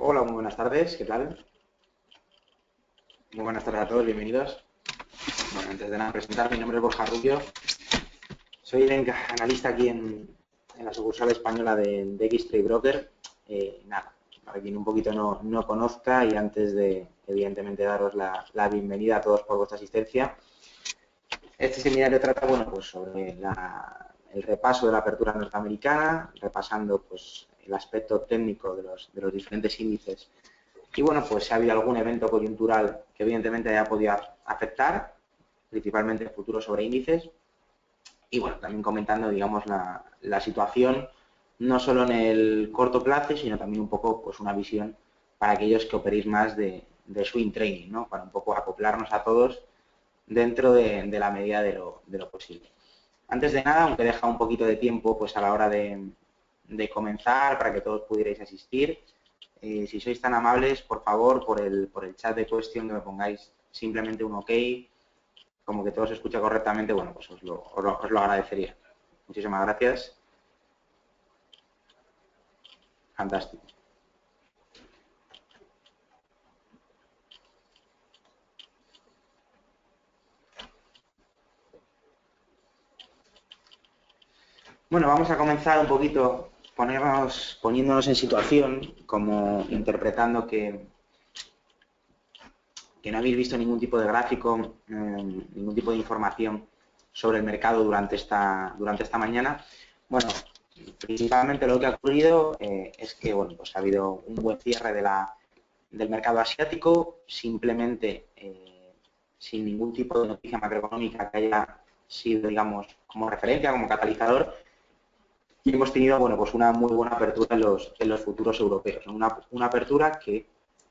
Hola, muy buenas tardes, ¿qué tal? Muy buenas tardes a todos, bienvenidos. Bueno, antes de nada presentar, mi nombre es Borja Rubio, soy el analista aquí en la sucursal española de X-Trade Broker. Nada, para quien un poquito no conozca y antes de, evidentemente, daros la bienvenida a todos por vuestra asistencia. Este seminario trata, bueno, pues sobre el repaso de la apertura norteamericana, repasando pues el aspecto técnico de los diferentes índices. Y bueno, pues si ha habido algún evento coyuntural que evidentemente haya podido afectar, principalmente el futuro sobre índices. Y bueno, también comentando, digamos, la situación, no solo en el corto plazo, sino también un poco pues una visión para aquellos que operéis más de swing trading, ¿no? Para un poco acoplarnos a todos dentro de la medida de lo posible. Antes de nada, aunque deja un poquito de tiempo pues a la hora de comenzar para que todos pudierais asistir, si sois tan amables, por favor, por el chat de cuestión que me pongáis simplemente un OK, como que todo se escucha correctamente, bueno, pues os lo agradecería. Muchísimas gracias. Fantástico. Bueno, vamos a comenzar un poquito poniéndonos en situación, como interpretando que no habéis visto ningún tipo de gráfico, ningún tipo de información sobre el mercado durante esta mañana. Bueno, principalmente lo que ha ocurrido es que bueno, pues ha habido un buen cierre del mercado asiático, simplemente sin ningún tipo de noticia macroeconómica que haya sido, digamos, como referencia, como catalizador, y hemos tenido, bueno, pues una muy buena apertura en los futuros europeos. Una apertura que,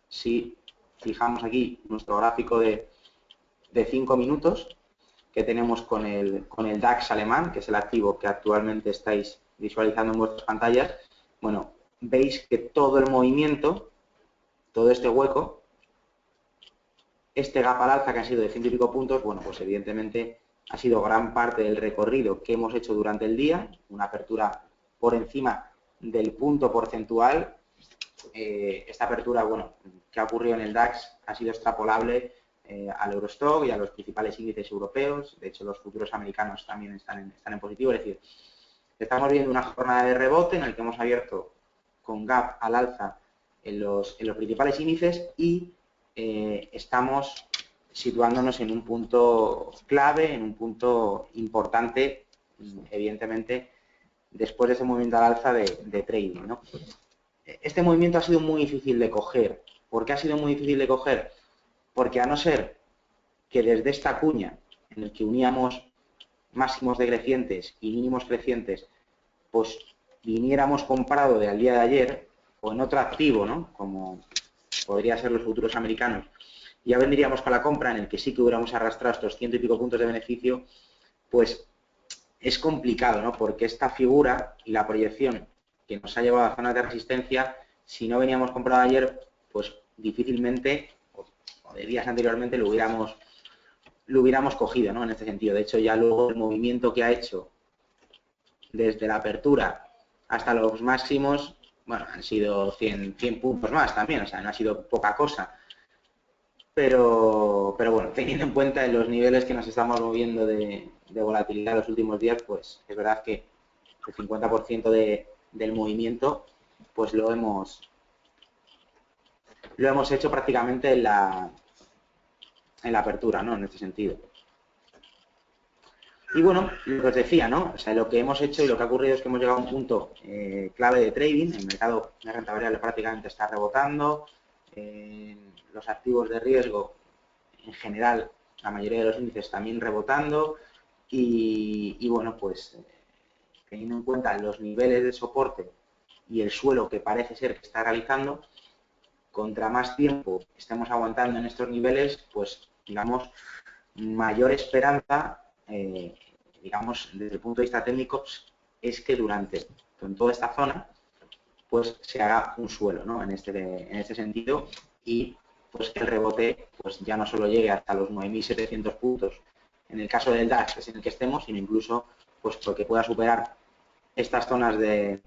si fijamos aquí nuestro gráfico de 5 minutos que tenemos con el DAX alemán, que es el activo que actualmente estáis visualizando en vuestras pantallas, bueno, veis que todo el movimiento, todo este hueco, este gap al alza que han sido de 100 y pico puntos, bueno, pues evidentemente ha sido gran parte del recorrido que hemos hecho durante el día, una apertura por encima del punto porcentual. Esta apertura, bueno, que ha ocurrido en el DAX ha sido extrapolable al Eurostock y a los principales índices europeos. De hecho, los futuros americanos también están en positivo. Es decir, estamos viendo una jornada de rebote en el que hemos abierto con gap al alza en los principales índices y estamos situándonos en un punto clave, en un punto importante, evidentemente, después de ese movimiento al alza de trading, ¿no? Este movimiento ha sido muy difícil de coger. ¿Por qué ha sido muy difícil de coger? Porque a no ser que desde esta cuña, en el que uníamos máximos decrecientes y mínimos crecientes, pues viniéramos comprado de al día de ayer, o en otro activo, ¿no? Como podría ser los futuros americanos, ya vendríamos con la compra en el que sí que hubiéramos arrastrado estos 100 y pico puntos de beneficio, pues es complicado, ¿no? Porque esta figura y la proyección que nos ha llevado a zonas de resistencia, si no veníamos comprado ayer, pues difícilmente, o de días anteriormente, lo hubiéramos cogido, ¿no? En este sentido. De hecho, ya luego el movimiento que ha hecho desde la apertura hasta los máximos, bueno, han sido 100 puntos más también, o sea, no ha sido poca cosa. Pero bueno, teniendo en cuenta los niveles que nos estamos moviendo de volatilidad en los últimos días, pues es verdad que el 50% del movimiento pues lo hemos hecho prácticamente en la apertura, ¿no? En este sentido. Y bueno, lo que os decía, ¿no? O sea, lo que hemos hecho y lo que ha ocurrido es que hemos llegado a un punto clave de trading. El mercado de renta variable prácticamente está rebotando. Los activos de riesgo, en general, la mayoría de los índices también rebotando. Y bueno, pues teniendo en cuenta los niveles de soporte y el suelo que parece ser que está realizando, contra más tiempo estemos aguantando en estos niveles, pues digamos, mayor esperanza, digamos, desde el punto de vista técnico, es que en toda esta zona, pues se haga un suelo, ¿no? En este sentido, y pues que el rebote pues ya no solo llegue hasta los 9.700 puntos en el caso del DAX, que es en el que estemos, sino incluso pues porque pueda superar estas zonas de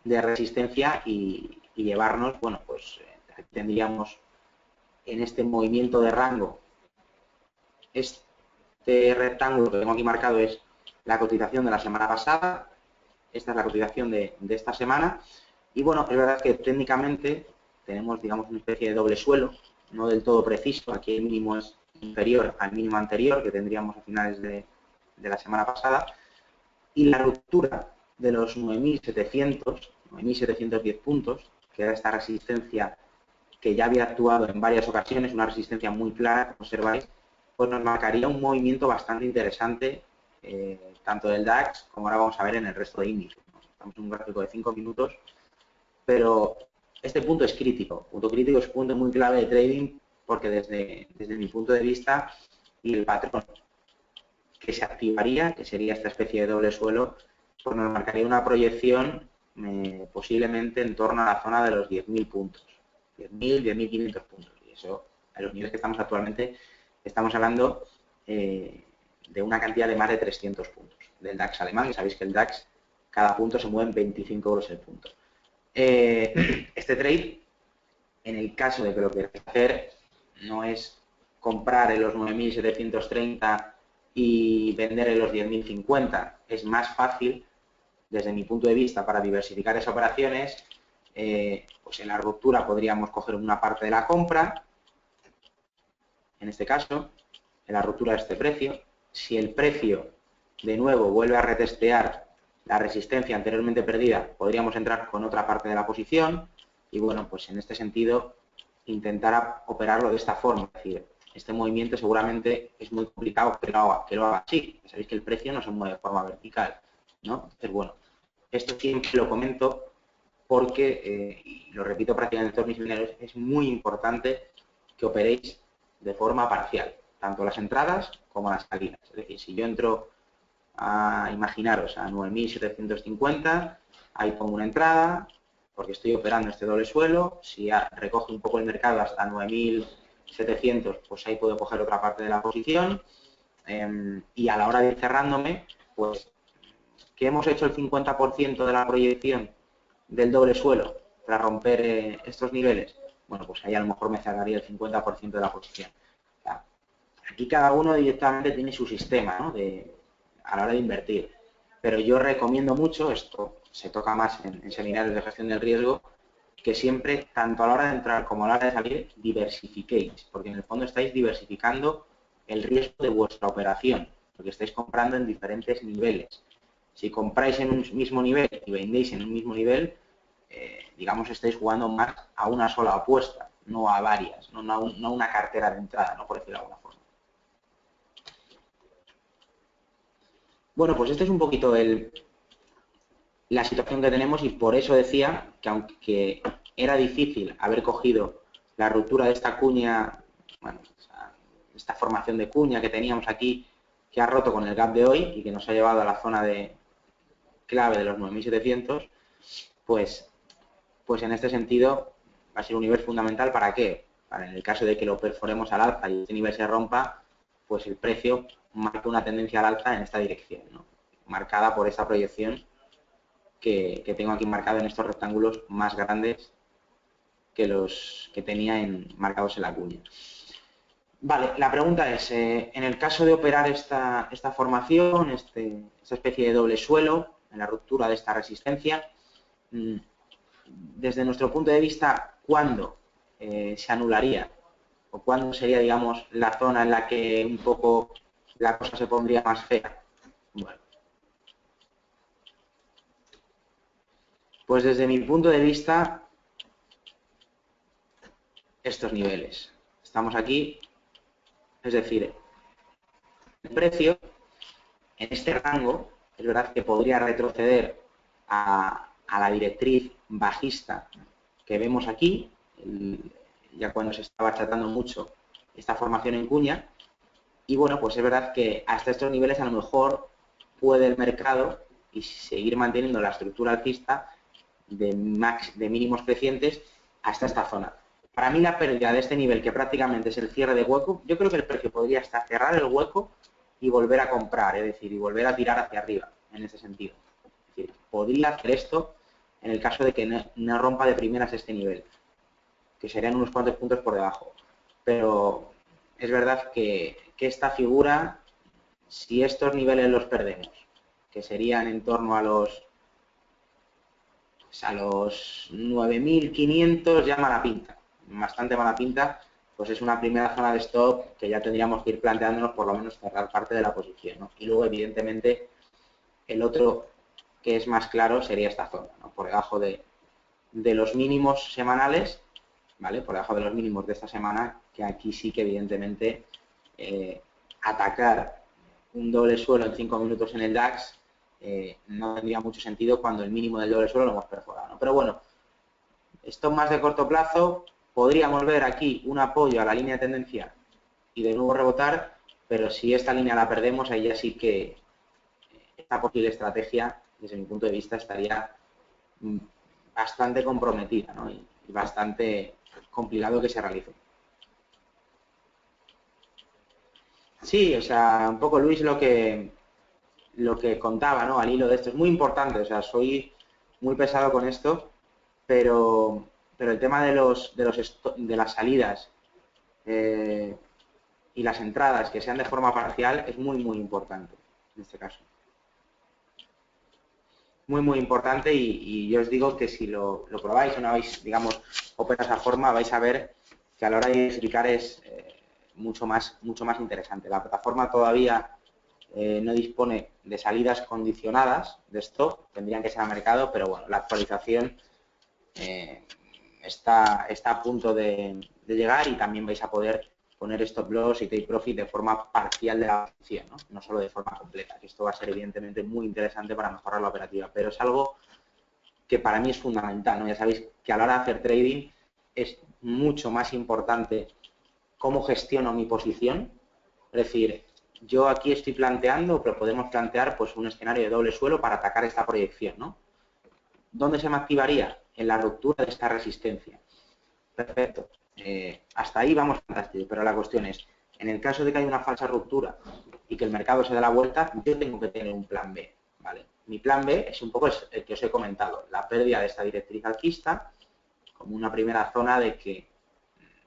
resistencia y llevarnos, bueno, pues Aquí tendríamos en este movimiento de rango, este rectángulo que tengo aquí marcado es la cotización de la semana pasada, esta es la cotización de esta semana, y bueno, es verdad que técnicamente tenemos, digamos, una especie de doble suelo, no del todo preciso, aquí el mínimo es inferior al mínimo anterior que tendríamos a finales de la semana pasada, y la ruptura de los 9.710 puntos, que era esta resistencia que ya había actuado en varias ocasiones, una resistencia muy clara, como observáis, pues nos marcaría un movimiento bastante interesante, tanto del DAX como ahora vamos a ver en el resto de índices. Estamos en un gráfico de 5 minutos, pero este punto es crítico. Punto crítico es un punto muy clave de trading porque desde mi punto de vista y el patrón que se activaría, que sería esta especie de doble suelo, pues nos marcaría una proyección posiblemente en torno a la zona de los 10.000 puntos. 10.000, 10.500 puntos. Y eso, a los niveles que estamos actualmente, estamos hablando de una cantidad de más de 300 puntos. Del DAX alemán, que sabéis que el DAX, cada punto se mueve en 25 euros el punto. Este trade, en el caso de que lo queráis hacer, no es comprar en los 9.730 y vender en los 10.050. Es más fácil, desde mi punto de vista, para diversificar esas operaciones. Pues en la ruptura podríamos coger una parte de la compra, en este caso, en la ruptura de este precio. Si el precio, de nuevo, vuelve a retestear la resistencia anteriormente perdida, podríamos entrar con otra parte de la posición y, bueno, pues en este sentido, intentar operarlo de esta forma. Es decir, este movimiento seguramente es muy complicado que lo haga así. Sabéis que el precio no se mueve de forma vertical, ¿no? Entonces, bueno, esto siempre lo comento porque, y lo repito prácticamente en todos mis seminarios, es muy importante que operéis de forma parcial, tanto las entradas como las salidas. Es decir, si yo entro a, imaginaros, a 9.750, ahí pongo una entrada, porque estoy operando este doble suelo, si recoge un poco el mercado hasta 9.700, pues ahí puedo coger otra parte de la posición, y a la hora de ir cerrándome, pues, que hemos hecho el 50% de la proyección del doble suelo para romper estos niveles, bueno, pues ahí a lo mejor me cerraría el 50% de la posición. O sea, aquí cada uno directamente tiene su sistema, ¿no? A la hora de invertir. Pero yo recomiendo mucho, esto se toca más en seminarios de gestión del riesgo, que siempre, tanto a la hora de entrar como a la hora de salir, diversifiquéis, porque en el fondo estáis diversificando el riesgo de vuestra operación, porque estáis comprando en diferentes niveles. Si compráis en un mismo nivel y vendéis en un mismo nivel, digamos, estáis jugando más a una sola apuesta, no a varias, no a una cartera de entrada, ¿no? Por decirlo de alguna forma. Bueno, pues este es un poquito la situación que tenemos y por eso decía que aunque era difícil haber cogido la ruptura de esta cuña, bueno, esta formación de cuña que teníamos aquí, que ha roto con el gap de hoy y que nos ha llevado a la zona de clave de los 9.700, pues en este sentido va a ser un nivel fundamental. ¿Para qué? Para en el caso de que lo perforemos al alza y este nivel se rompa, pues el precio marca una tendencia al alza en esta dirección, ¿no? Marcada por esta proyección que tengo aquí marcado en estos rectángulos más grandes que los que tenía marcados en la cuña. Vale, la pregunta es, en el caso de operar esta formación, esta especie de doble suelo, en la ruptura de esta resistencia, desde nuestro punto de vista, ¿cuándo se anularía? ¿O cuándo sería, digamos, la zona en la que un poco la cosa se pondría más fea? Bueno, pues desde mi punto de vista, estos niveles. Estamos aquí, es decir, el precio en este rango, es verdad que podría retroceder a la directriz bajista que vemos aquí, ya cuando se estaba tratando mucho esta formación en cuña, y bueno, pues es verdad que hasta estos niveles a lo mejor puede el mercado y seguir manteniendo la estructura alcista de mínimos crecientes hasta esta zona. Para mí la pérdida de este nivel, que prácticamente es el cierre de hueco, yo creo que el precio podría hasta cerrar el hueco y volver a comprar, es decir, y volver a tirar hacia arriba, en ese sentido. Es decir, podría hacer esto en el caso de que no rompa de primeras este nivel. que serían unos cuantos puntos por debajo. Pero es verdad que esta figura, si estos niveles los perdemos, que serían en torno a los 9.500, ya mala pinta, bastante mala pinta, pues es una primera zona de stop que ya tendríamos que ir planteándonos por lo menos cerrar parte de la posición, ¿no? Y luego, evidentemente, el otro que es más claro sería esta zona, ¿no? Por debajo de los mínimos semanales, ¿vale? Por debajo de los mínimos de esta semana, que aquí sí que evidentemente atacar un doble suelo en 5 minutos en el DAX no tendría mucho sentido cuando el mínimo del doble suelo lo hemos perforado, ¿no? Pero bueno, esto más de corto plazo, podríamos ver aquí un apoyo a la línea de tendencia y de nuevo rebotar, pero si esta línea la perdemos, ahí ya sí que esta posible estrategia, desde mi punto de vista, estaría bastante comprometida, ¿no? Y bastante complicado que se realice. Sí, o sea, un poco Luis lo que contaba, ¿no? Al hilo de esto es muy importante, o sea, soy muy pesado con esto, pero el tema de las salidas y las entradas que sean de forma parcial es muy importante en este caso. Muy importante y yo os digo que si lo probáis o no habéis, digamos, operas a forma, vais a ver que a la hora de diversificar es mucho más interesante. La plataforma todavía no dispone de salidas condicionadas de stop, tendrían que ser a mercado, pero bueno, la actualización está a punto de llegar y también vais a poder poner stop loss y take profit de forma parcial de la posición, ¿no? Solo de forma completa, que esto va a ser evidentemente muy interesante para mejorar la operativa, pero es algo que para mí es fundamental, ¿no? Ya sabéis que a la hora de hacer trading es mucho más importante cómo gestiono mi posición, es decir, yo aquí estoy planteando, pero podemos plantear pues un escenario de doble suelo para atacar esta proyección, ¿no? ¿Dónde se me activaría? En la ruptura de esta resistencia. Perfecto. Hasta ahí vamos fantástico, pero la cuestión es, en el caso de que haya una falsa ruptura y que el mercado se dé la vuelta, yo tengo que tener un plan B, ¿vale? Mi plan B es un poco el que os he comentado, la pérdida de esta directriz alcista como una primera zona de que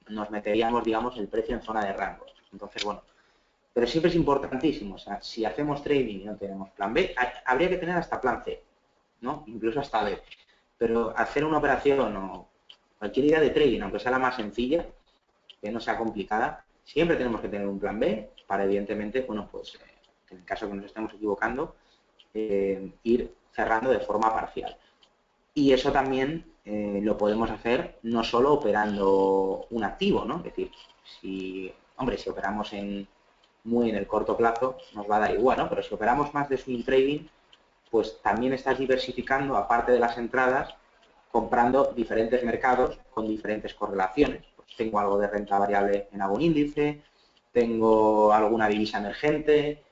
nos meteríamos, digamos, el precio en zona de rango. Entonces, bueno, pero siempre es importantísimo, o sea, si hacemos trading y no tenemos plan B, habría que tener hasta plan C, ¿no? Incluso hasta B. Pero hacer una operación o cualquier idea de trading, aunque sea la más sencilla, que no sea complicada, siempre tenemos que tener un plan B para, evidentemente, bueno, pues en el caso que nos estemos equivocando, ir cerrando de forma parcial. Y eso también lo podemos hacer no solo operando un activo, ¿no? Es decir, si operamos muy en el corto plazo, nos va a dar igual, ¿no? Pero si operamos más de swing trading, pues también estás diversificando, aparte de las entradas, comprando diferentes mercados con diferentes correlaciones. Pues tengo algo de renta variable en algún índice, tengo alguna divisa emergente,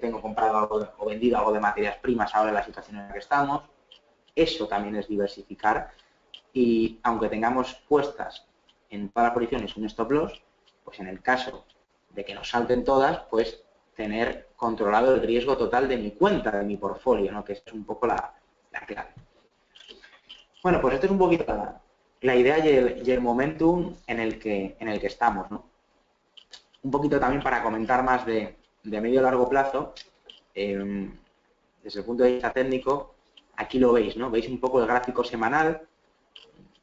tengo comprado algo o vendido algo de materias primas ahora en la situación en la que estamos. Eso también es diversificar y aunque tengamos puestas en todas las posiciones un stop loss, pues en el caso de que nos salten todas, pues tener controlado el riesgo total de mi cuenta, de mi portfolio, ¿no? Que es un poco la clave. Bueno, pues esto es un poquito la idea y el momentum en el que estamos, ¿no? Un poquito también para comentar más de medio a largo plazo, desde el punto de vista técnico, aquí lo veis, ¿no? Veis un poco el gráfico semanal,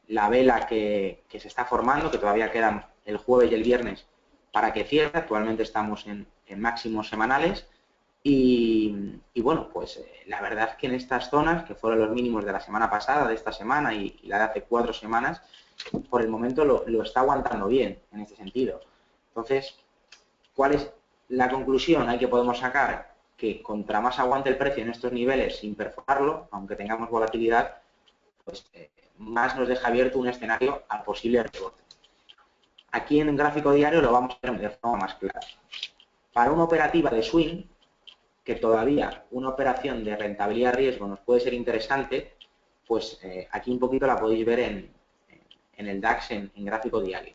la vela que se está formando, que todavía quedan el jueves y el viernes para que cierre. Actualmente estamos en máximos semanales y bueno, pues la verdad es que en estas zonas, que fueron los mínimos de la semana pasada, de esta semana y la de hace 4 semanas, por el momento lo está aguantando bien en este sentido. Entonces, ¿cuál es la conclusión ahí que podemos sacar? Que contra más aguante el precio en estos niveles sin perforarlo, aunque tengamos volatilidad, pues más nos deja abierto un escenario al posible rebote. Aquí en el gráfico diario lo vamos a ver de forma más clara. Para una operativa de swing, que todavía una operación de rentabilidad-riesgo nos puede ser interesante, pues aquí un poquito la podéis ver en el DAX en gráfico diario.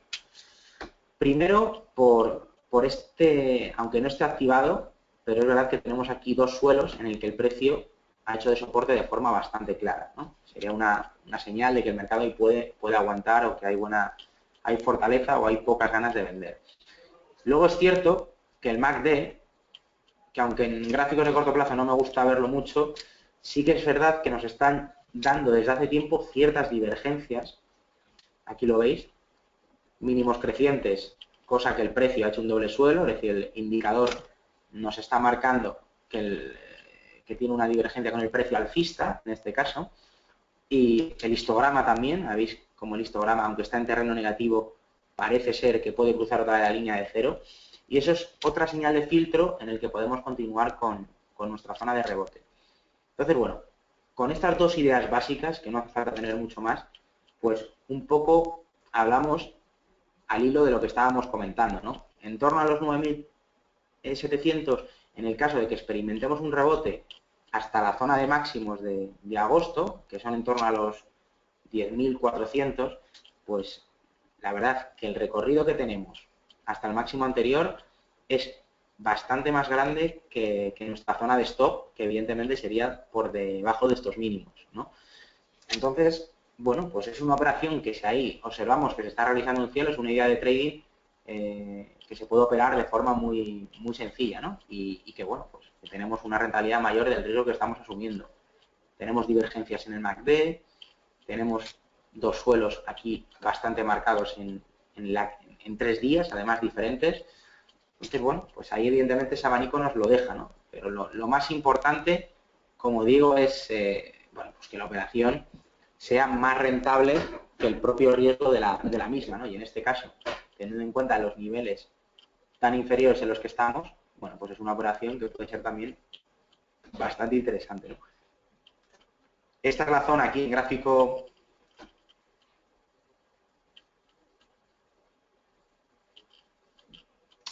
Primero, por este, aunque no esté activado, pero es verdad que tenemos aquí dos suelos en el que el precio ha hecho de soporte de forma bastante clara, ¿no? Sería una señal de que el mercado puede aguantar o que hay buena hay fortaleza o hay pocas ganas de vender. Luego es cierto que el MACD, que aunque en gráficos de corto plazo no me gusta verlo mucho, sí que es verdad que nos están dando desde hace tiempo ciertas divergencias. Aquí lo veis, mínimos crecientes, cosa que el precio ha hecho un doble suelo, es decir, el indicador nos está marcando que tiene una divergencia con el precio alcista, en este caso, y el histograma también, veis como el histograma, aunque está en terreno negativo, parece ser que puede cruzar otra vez la línea de cero, y eso es otra señal de filtro en el que podemos continuar con nuestra zona de rebote. Entonces, bueno, con estas dos ideas básicas, que no hace falta tener mucho más, pues un poco hablamos al hilo de lo que estábamos comentando, ¿no? En torno a los 9.700, en el caso de que experimentemos un rebote hasta la zona de máximos de agosto, que son en torno a los 10.400, pues la verdad que el recorrido que tenemos hasta el máximo anterior es bastante más grande que nuestra zona de stop, que evidentemente sería por debajo de estos mínimos, ¿no? Entonces, bueno, pues es una operación que si ahí observamos que se está realizando en cielo, es una idea de trading que se puede operar de forma muy sencilla, ¿no? Y que, bueno, pues que tenemos una rentabilidad mayor del riesgo que estamos asumiendo. Tenemos divergencias en el MACD, tenemos dos suelos aquí bastante marcados en 3 días, además diferentes. Entonces, bueno, pues ahí evidentemente ese abanico nos lo deja, ¿no? Pero lo más importante, como digo, es bueno, pues que la operación sea más rentable que el propio riesgo de la misma, ¿no? Y en este caso, teniendo en cuenta los niveles tan inferiores en los que estamos, bueno, pues es una operación que puede ser también bastante interesante, ¿no? Esta es la zona aquí en gráfico.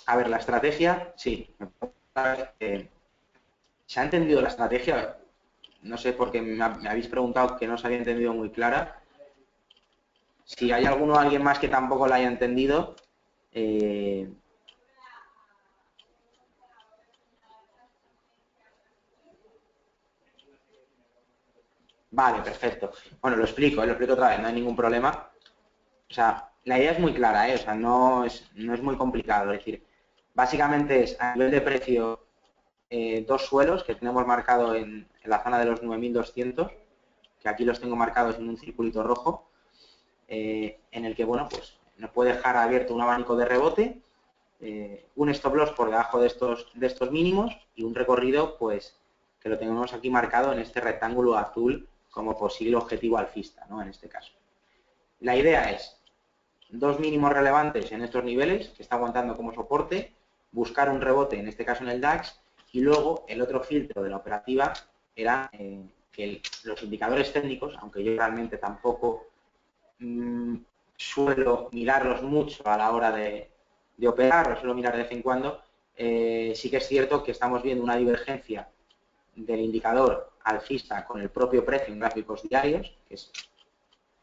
A ver, la estrategia, sí. ¿Se ha entendido la estrategia? No sé, porque me habéis preguntado que no se había entendido muy clara. Si hay alguien más que tampoco la haya entendido, vale, perfecto. Bueno, lo explico otra vez, no hay ningún problema. O sea, la idea es muy clara, ¿eh? O sea, no es muy complicado. Es decir, básicamente es a nivel de precio dos suelos que tenemos marcado en la zona de los 9.200, que aquí los tengo marcados en un circulito rojo, en el que, bueno, pues nos puede dejar abierto un abanico de rebote, un stop loss por debajo de estos mínimos y un recorrido, pues, que lo tenemos aquí marcado en este rectángulo azul como posible objetivo alcista, ¿no? En este caso. La idea es dos mínimos relevantes en estos niveles, que está aguantando como soporte, buscar un rebote, en este caso en el DAX, y luego el otro filtro de la operativa era que los indicadores técnicos, aunque yo realmente tampoco suelo mirarlos mucho a la hora de operar, los suelo mirar de vez en cuando, sí que es cierto que estamos viendo una divergencia del indicador alcista con el propio precio en gráficos diarios, que es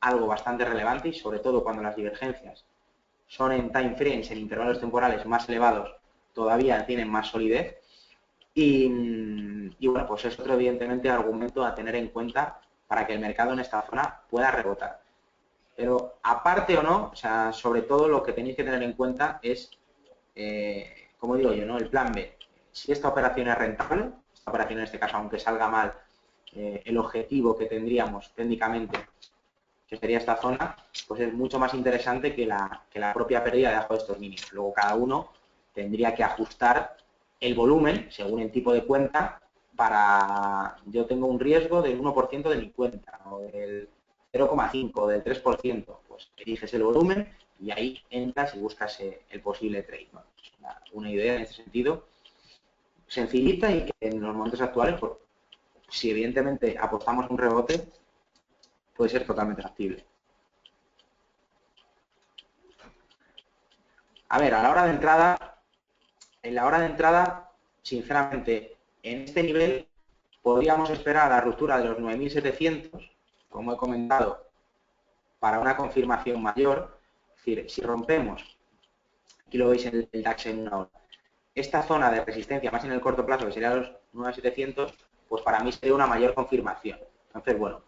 algo bastante relevante y sobre todo cuando las divergencias son en time frames, en intervalos temporales más elevados, todavía tienen más solidez. Y bueno, pues es otro evidentemente argumento a tener en cuenta para que el mercado en esta zona pueda rebotar. Pero aparte o no, o sea, sobre todo lo que tenéis que tener en cuenta es, como digo yo, ¿no? El plan B. Si esta operación es rentable, esta operación en este caso, aunque salga mal, el objetivo que tendríamos técnicamente, que sería esta zona, pues es mucho más interesante que la propia pérdida debajo de estos mínimos. Luego cada uno tendría que ajustar el volumen según el tipo de cuenta para, yo tengo un riesgo del 1% de mi cuenta o del 0,5 o del 3%, pues eliges el volumen y ahí entras y buscas el posible trade, ¿no? Es una idea en ese sentido sencillita y que en los momentos actuales, pues, si evidentemente apostamos un rebote, puede ser totalmente factible. A ver, a la hora de entrada, en la hora de entrada, sinceramente, en este nivel podríamos esperar la ruptura de los 9.700, como he comentado, para una confirmación mayor. Es decir, si rompemos, aquí lo veis en el DAX en una hora, esta zona de resistencia, más en el corto plazo, que sería los 9.700, pues para mí sería una mayor confirmación. Entonces, bueno,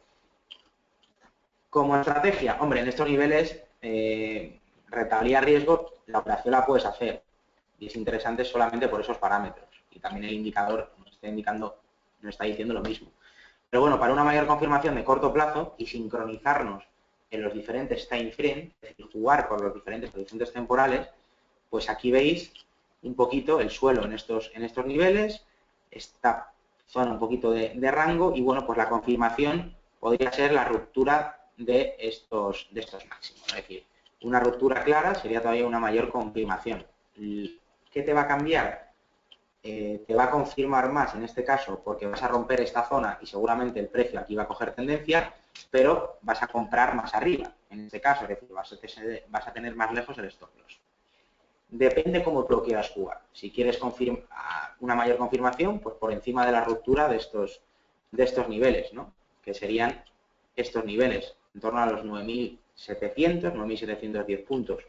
como estrategia, hombre, en estos niveles rentabilidad riesgo, la operación la puedes hacer y es interesante solamente por esos parámetros. Y también el indicador nos está indicando, nos está diciendo lo mismo. Pero bueno, para una mayor confirmación de corto plazo y sincronizarnos en los diferentes time frame, es decir, jugar con los diferentes horizontes temporales, pues aquí veis un poquito el suelo en estos niveles, esta zona un poquito de rango y bueno, pues la confirmación podría ser la ruptura de estos máximos. Es decir, una ruptura clara sería todavía una mayor confirmación. ¿Qué te va a cambiar? Te va a confirmar más en este caso porque vas a romper esta zona y seguramente el precio aquí va a coger tendencia, pero vas a comprar más arriba en este caso, es decir, vas a tener más lejos el stop loss. Depende cómo tú lo quieras jugar. Si quieres una mayor confirmación, pues por encima de la ruptura de estos niveles, ¿no? Que serían estos niveles, en torno a los 9.700, 9.710 puntos.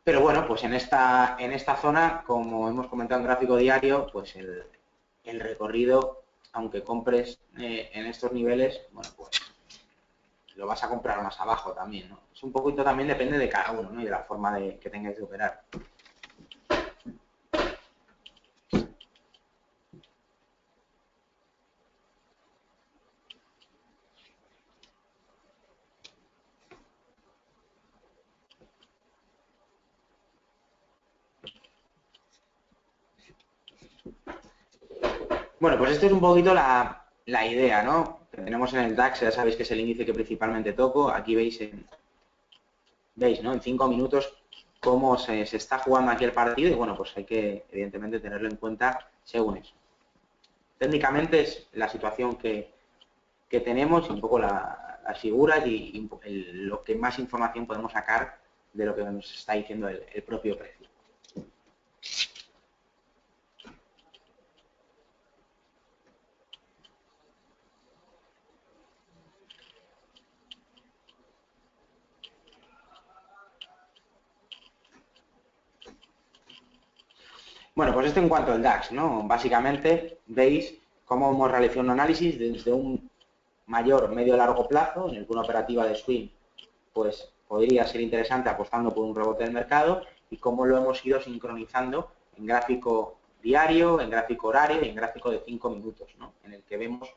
Pero bueno, pues en esta zona, como hemos comentado en gráfico diario, pues el recorrido, aunque compres en estos niveles, bueno, pues lo vas a comprar más abajo también, ¿no? Es un poquito también depende de cada uno, ¿no? Y de la forma que tengáis de operar. Bueno, pues esto es un poquito la idea, ¿no? Que tenemos en el DAX, ya sabéis que es el índice que principalmente toco. Aquí veis, ¿no? En 5 minutos cómo se está jugando aquí el partido y bueno, pues hay que evidentemente tenerlo en cuenta según eso. Técnicamente es la situación que tenemos y un poco las figuras y lo que más información podemos sacar de lo que nos está diciendo el propio precio. Bueno, pues esto en cuanto al DAX, ¿no? Básicamente veis cómo hemos realizado un análisis desde un mayor medio-largo plazo, en el que una operativa de swing pues podría ser interesante apostando por un rebote del mercado y cómo lo hemos ido sincronizando en gráfico diario, en gráfico horario y en gráfico de 5 minutos, ¿no? En el que vemos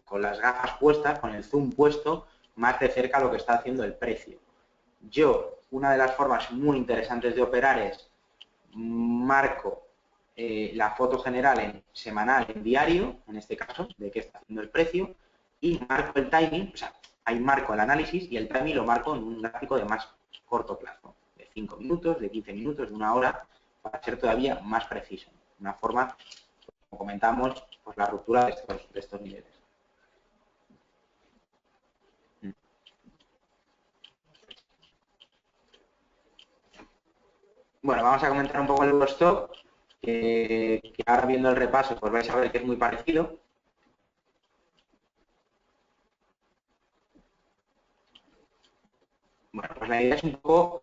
con las gafas puestas, con el zoom puesto, más de cerca lo que está haciendo el precio. Una de las formas muy interesantes de operar es marco la foto general en semanal, en diario, en este caso, de qué está haciendo el precio, y marco el timing, o sea, ahí marco el análisis y el timing lo marco en un gráfico de más corto plazo, de 5 minutos, de 15 minutos, de una hora, para ser todavía más preciso. Una forma, como comentamos, pues la ruptura de estos niveles. Bueno, vamos a comentar un poco el Eurostock, que ahora viendo el repaso, pues vais a ver que es muy parecido. Bueno, pues la idea es un poco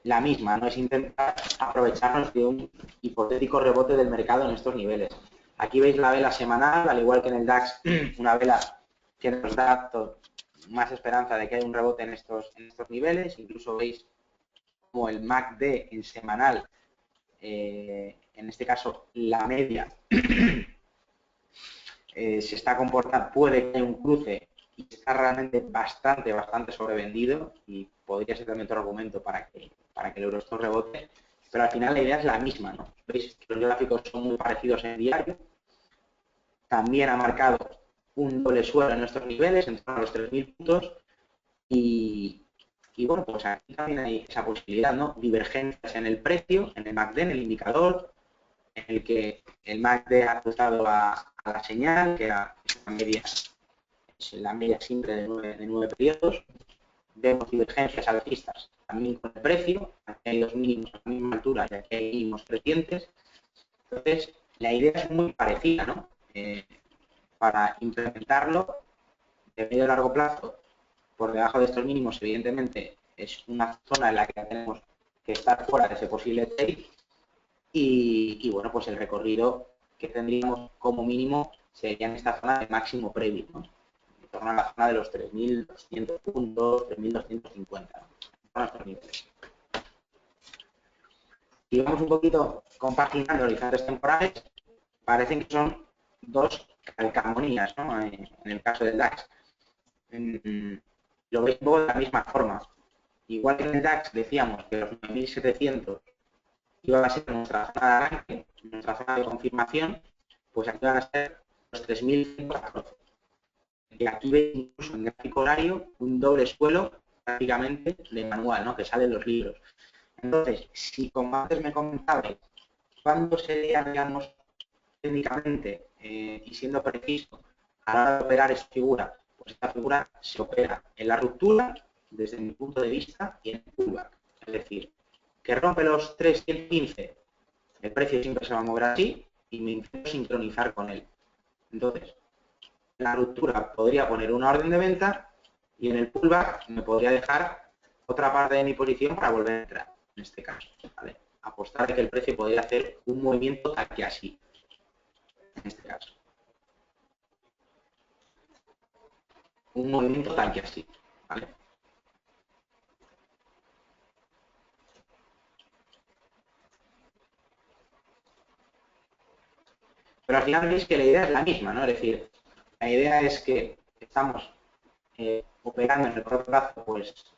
la misma, ¿no? Es intentar aprovecharnos de un hipotético rebote del mercado en estos niveles. Aquí veis la vela semanal, al igual que en el DAX, una vela que nos da más esperanza de que hay un rebote en estos niveles. Incluso veis como el MACD en semanal, en este caso la media, se está comportando, puede que haya un cruce y está realmente bastante sobrevendido y podría ser también otro argumento para que el Eurostock rebote, pero al final la idea es la misma, ¿no? Veis que los gráficos son muy parecidos en diario, también ha marcado un doble suelo en estos niveles, en torno a los 3.000 puntos y bueno, pues aquí también hay esa posibilidad, ¿no? Divergencias en el precio, en el MACD, en el indicador, en el que el MACD ha ajustado a la señal, que era la media simple de 9 periodos. Vemos divergencias alcistas también con el precio. Aquí hay dos mínimos a la misma altura y aquí hay mínimos crecientes. Entonces, la idea es muy parecida, ¿no? Para implementarlo de medio a largo plazo, por debajo de estos mínimos, evidentemente, es una zona en la que tenemos que estar fuera de ese posible trade y bueno, pues el recorrido que tendríamos como mínimo sería en esta zona de máximo previo, ¿no? En torno a la zona de los 3.200 puntos, 3.250. nuestros niveles. Y vamos un poquito compaginando horizontes temporales, parecen que son dos calcamonías, ¿no? En el caso del DAX. Lo veis un poco de la misma forma. Igual que en el DAX decíamos que los 9.700 iba a ser nuestra zona de arranque, nuestra zona de confirmación, pues aquí van a ser los 3.114. Y aquí veis incluso en gráfico horario un doble suelo prácticamente de manual, ¿no? Que sale en los libros. Entonces, si como antes me comentabais, ¿cuándo sería, digamos, técnicamente y siendo preciso a la hora de operar esta figura? Pues esta figura se opera en la ruptura, desde mi punto de vista, y en el pullback. Es decir, que rompe los 3.15, el precio siempre se va a mover así y me intento sincronizar con él. Entonces, en la ruptura podría poner una orden de venta y en el pullback me podría dejar otra parte de mi posición para volver a entrar, en este caso. ¿Vale? Apostar de que el precio podría hacer un movimiento aquí así, en este caso. Un movimiento tal que así, ¿vale? Pero al final veis que la idea es la misma, ¿no? Es decir, la idea es que estamos operando en el corto plazo, pues,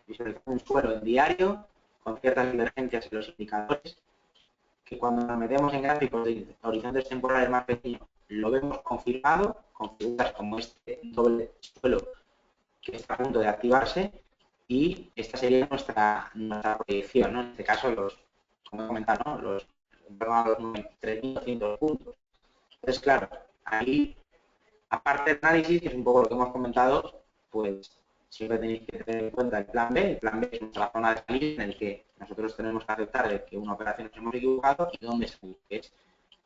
visualizando un suelo en diario, con ciertas divergencias en los indicadores, que cuando nos metemos en gráficos de horizontes temporales más pequeños, lo vemos confirmado, con figuras como este doble suelo que está a punto de activarse, y esta sería nuestra proyección, ¿no? En este caso, como he comentado, ¿no? los 3.200 puntos. Entonces, claro, ahí, aparte del análisis, que es un poco lo que hemos comentado, pues siempre tenéis que tener en cuenta el plan B. El plan B es nuestra zona de salida en el que nosotros tenemos que aceptar de que una operación nos hemos equivocado y dónde salir, que es,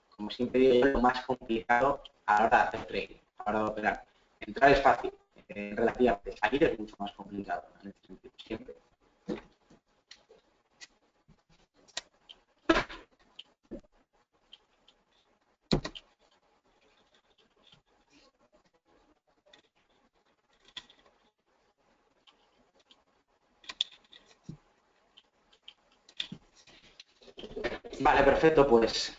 como siempre digo yo, lo más complicado a la hora de hacer trading, a la hora de operar. Entrar es fácil, relativamente. Salir es mucho más complicado, en este sentido, siempre. Vale, perfecto, pues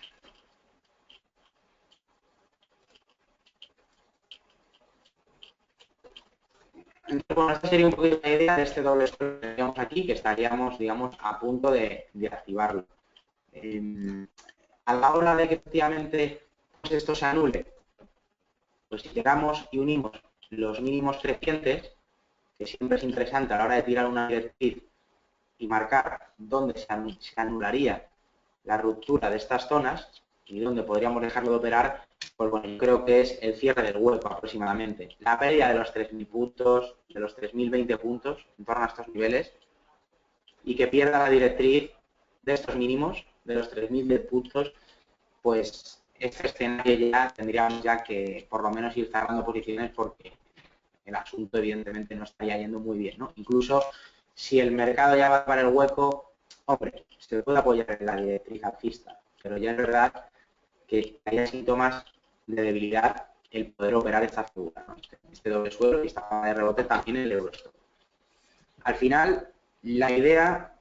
entonces, bueno, esta sería un poquito la idea de este doble suelo que tenemos aquí, que estaríamos, digamos, a punto de activarlo. A la hora de que efectivamente pues, esto se anule, pues si llegamos y unimos los mínimos crecientes, que siempre es interesante a la hora de tirar una directriz y marcar dónde se anularía la ruptura de estas zonas y dónde podríamos dejarlo de operar, pues bueno, yo creo que es el cierre del hueco aproximadamente. La pérdida de los 3.000 puntos, de los 3.020 puntos en torno a estos niveles, y que pierda la directriz de estos mínimos, de los 3.010 puntos, pues este escenario ya tendríamos ya que por lo menos ir cerrando posiciones porque el asunto evidentemente no estaría yendo muy bien, ¿no? Incluso si el mercado ya va para el hueco, hombre, se puede apoyar en la directriz alcista, pero ya es verdad que haya síntomas de debilidad el poder operar esta figura, ¿no? Este doble suelo y esta zona de rebote también en el Eurostock. Al final, la idea,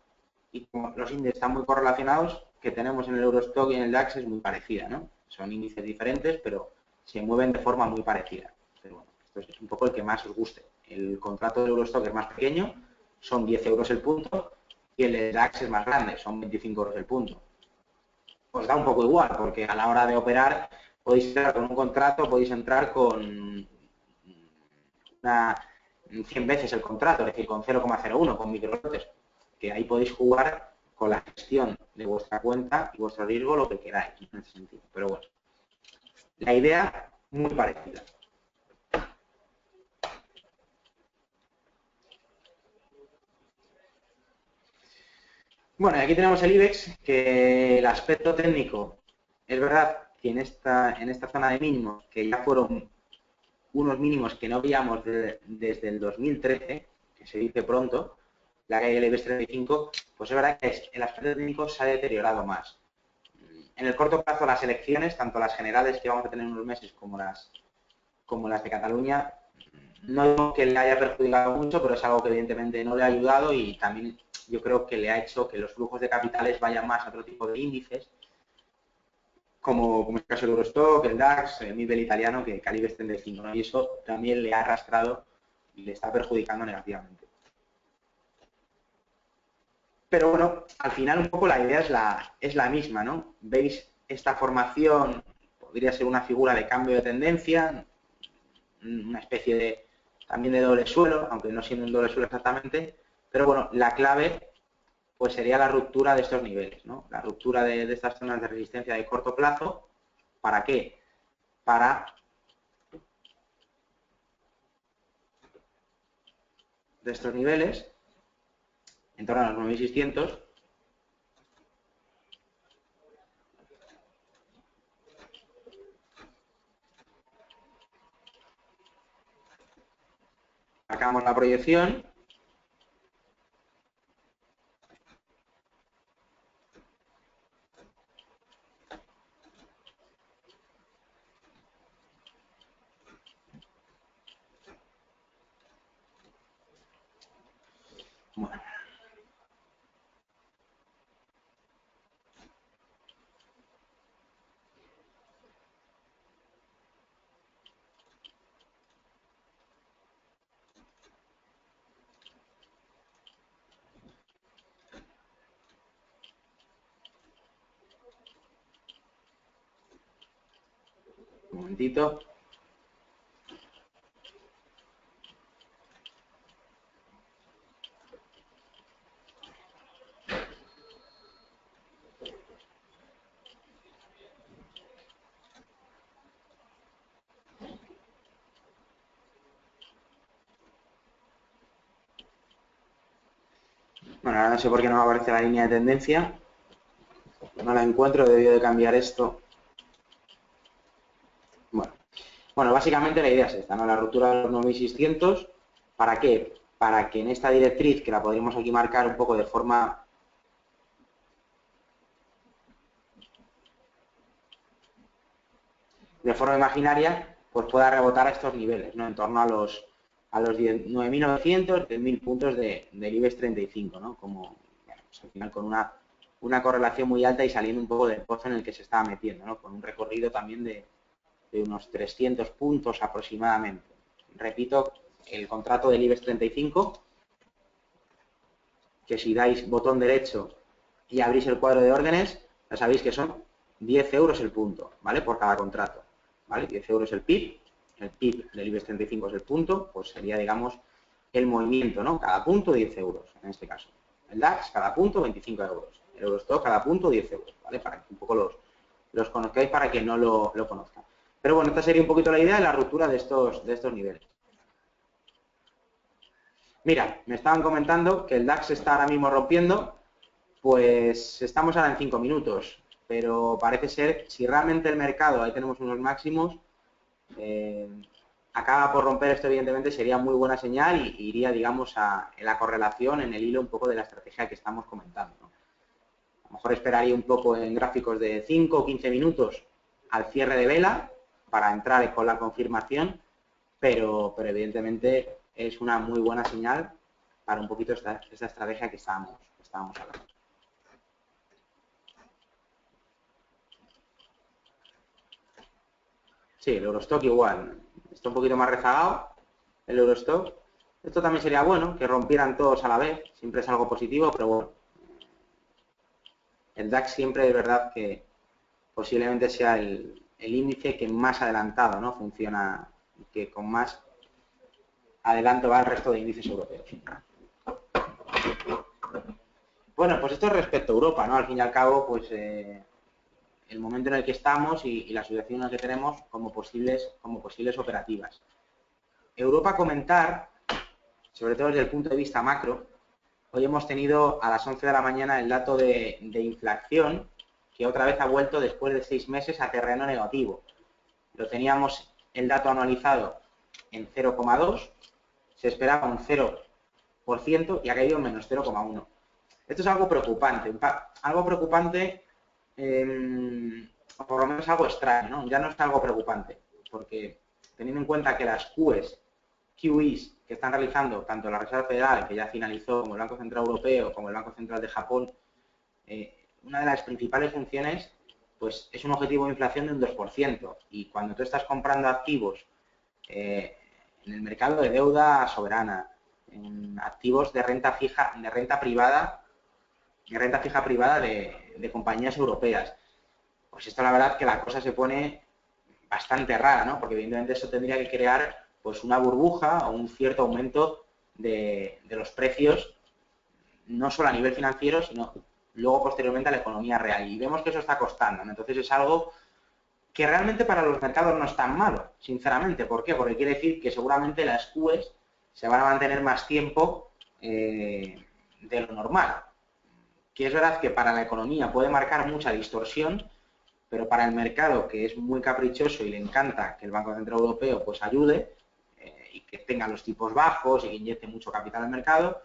y como los índices están muy correlacionados, que tenemos en el Eurostock y en el DAX es muy parecida, ¿no? Son índices diferentes, pero se mueven de forma muy parecida. Pero bueno, esto es un poco el que más os guste. El contrato del Eurostock es más pequeño, son 10 euros el punto, y el DAX es más grande, son 25 euros el punto. Os da un poco igual, porque a la hora de operar podéis entrar con un contrato, podéis entrar con una 100 veces el contrato, es decir, con 0,01, con microlotes, que ahí podéis jugar con la gestión de vuestra cuenta y vuestro riesgo lo que queráis, en ese sentido. Pero bueno, la idea muy parecida. Bueno, aquí tenemos el IBEX, que el aspecto técnico, es verdad que en esta zona de mínimos, que ya fueron unos mínimos que no veíamos desde el 2013, que se dice pronto, la caída del IBEX 35, pues es verdad que el aspecto técnico se ha deteriorado más. En el corto plazo, las elecciones, tanto las generales que vamos a tener en unos meses como las de Cataluña, No digo que le haya perjudicado mucho, pero es algo que evidentemente no le ha ayudado y también yo creo que le ha hecho que los flujos de capitales vayan más a otro tipo de índices, como el caso del Eurostock, el DAX, el MIB italiano, que el IBEX 35, ¿no? Y eso también le ha arrastrado y le está perjudicando negativamente. Pero bueno, al final un poco la idea es la misma, ¿no? Veis esta formación, podría ser una figura de cambio de tendencia, una especie de también de doble suelo, aunque no siendo un doble suelo exactamente, pero bueno, la clave pues sería la ruptura de estos niveles, ¿no? La ruptura de estas zonas de resistencia de corto plazo. ¿Para qué? Para de estos niveles, en torno a los 9.600, sacamos la proyección, bueno, un momentito. Bueno, ahora no sé por qué no me aparece la línea de tendencia. No la encuentro, he debido de cambiar esto. Bueno, básicamente la idea es esta, ¿no? La ruptura de los 9.600. ¿Para qué? Para que en esta directriz, que la podríamos aquí marcar un poco de forma imaginaria, pues pueda rebotar a estos niveles, ¿no? En torno a los 9.900, 10.000 puntos del IBEX 35, ¿no? Como, bueno, pues al final con una correlación muy alta y saliendo un poco del pozo en el que se estaba metiendo, ¿no? Con un recorrido también de unos 300 puntos aproximadamente. Repito, el contrato del IBEX 35, que si dais botón derecho y abrís el cuadro de órdenes, ya sabéis que son 10 euros el punto, ¿vale? Por cada contrato, ¿vale? 10 euros el PIB del IBEX 35 es el punto, pues sería, digamos, el movimiento, ¿no? Cada punto 10 euros, en este caso. El DAX, cada punto 25 euros. El Eurostock, cada punto 10 euros, ¿vale? Para que un poco los conozcáis para que no lo conozcan. Pero bueno, esta sería un poquito la idea de la ruptura de estos niveles. Mira, me estaban comentando que el DAX está ahora mismo rompiendo, pues estamos ahora en 5 minutos, pero parece ser, si realmente el mercado, ahí tenemos unos máximos, acaba por romper esto, evidentemente sería muy buena señal y iría, digamos, en la correlación, en el hilo un poco de la estrategia que estamos comentando, ¿no? A lo mejor esperaría un poco en gráficos de 5 o 15 minutos al cierre de vela para entrar con la confirmación, pero evidentemente es una muy buena señal para un poquito esta estrategia que estábamos hablando. Sí, el Eurostock igual. Está un poquito más rezagado el Eurostock. Esto también sería bueno, que rompieran todos a la vez. Siempre es algo positivo, pero bueno. El DAX siempre es verdad que posiblemente sea el índice que más adelantado, ¿no? Funciona, que con más adelanto va el resto de índices europeos. Bueno, pues esto es respecto a Europa, ¿no? Al fin y al cabo, pues el momento en el que estamos y la situación en la que tenemos como posibles operativas. Europa comentar, sobre todo desde el punto de vista macro, hoy hemos tenido a las 11 de la mañana el dato de inflación, que otra vez ha vuelto después de 6 meses a terreno negativo. Lo teníamos el dato anualizado en 0,2, se esperaba un 0% y ha caído en menos 0,1. Esto es algo preocupante, o por lo menos algo extraño, ¿no? Ya no es algo preocupante, porque teniendo en cuenta que las QEs QEs que están realizando tanto la Reserva Federal, que ya finalizó, como el Banco Central Europeo, como el Banco Central de Japón, una de las principales funciones pues es un objetivo de inflación de un 2%. Y cuando tú estás comprando activos en el mercado de deuda soberana, en activos de renta fija, de renta fija privada de compañías europeas, pues esto la verdad que la cosa se pone bastante rara, ¿no? Porque evidentemente eso tendría que crear pues una burbuja o un cierto aumento de los precios, no solo a nivel financiero, sino luego posteriormente a la economía real. Y vemos que eso está costando, ¿no? Entonces es algo que realmente para los mercados no es tan malo, sinceramente. ¿Por qué? Porque quiere decir que seguramente las QEs se van a mantener más tiempo de lo normal. Que es verdad que para la economía puede marcar mucha distorsión, pero para el mercado, que es muy caprichoso y le encanta que el Banco Central Europeo pues ayude y que tenga los tipos bajos y que inyecte mucho capital al mercado,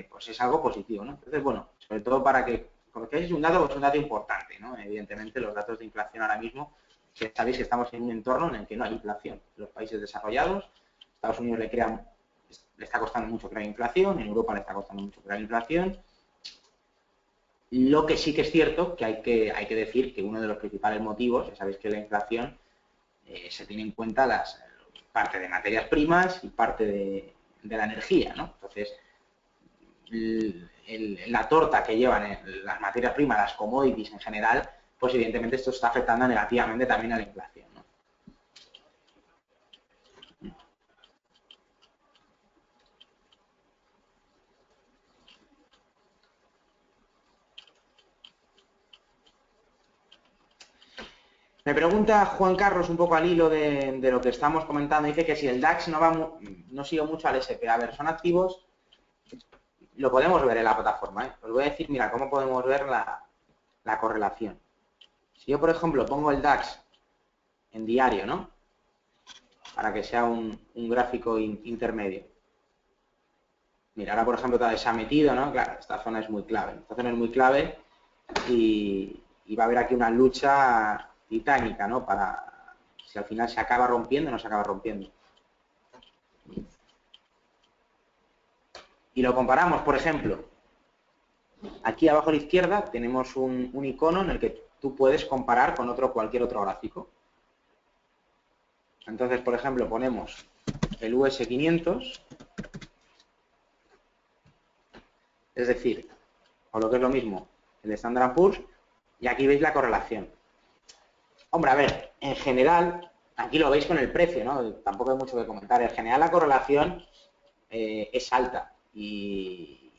pues es algo positivo, ¿no? Entonces, bueno, sobre todo para que conozcáis un dato, pues un dato importante, ¿no? Evidentemente, los datos de inflación ahora mismo, que sabéis que estamos en un entorno en el que no hay inflación. Los países desarrollados, Estados Unidos le está costando mucho crear inflación, en Europa le está costando mucho crear inflación. Lo que sí que es cierto, que hay que decir que uno de los principales motivos, ya sabéis que la inflación se tiene en cuenta parte de materias primas y parte de la energía, ¿no? Entonces, la torta que llevan las materias primas, las commodities en general, pues evidentemente esto está afectando negativamente también a la inflación, ¿no? Me pregunta Juan Carlos un poco al hilo de lo que estamos comentando, dice que si el DAX no sigue mucho al SP, a ver, son activos, lo podemos ver en la plataforma, ¿eh? Os voy a decir, mira, cómo podemos ver la correlación. Si yo, por ejemplo, pongo el DAX en diario, ¿no? Para que sea un gráfico intermedio. Mira, ahora, por ejemplo, todavía se ha metido, ¿no? Claro, esta zona es muy clave. Esta zona es muy clave y va a haber aquí una lucha titánica, ¿no? Para si al final se acaba rompiendo o no se acaba rompiendo. Y lo comparamos, por ejemplo, aquí abajo a la izquierda tenemos un icono en el que tú puedes comparar con cualquier otro gráfico. Entonces, por ejemplo, ponemos el US 500, es decir, o lo que es lo mismo, el Standard & Poor's, y aquí veis la correlación. Hombre, a ver, en general, aquí lo veis con el precio, ¿no? Tampoco hay mucho que comentar. En general la correlación es alta y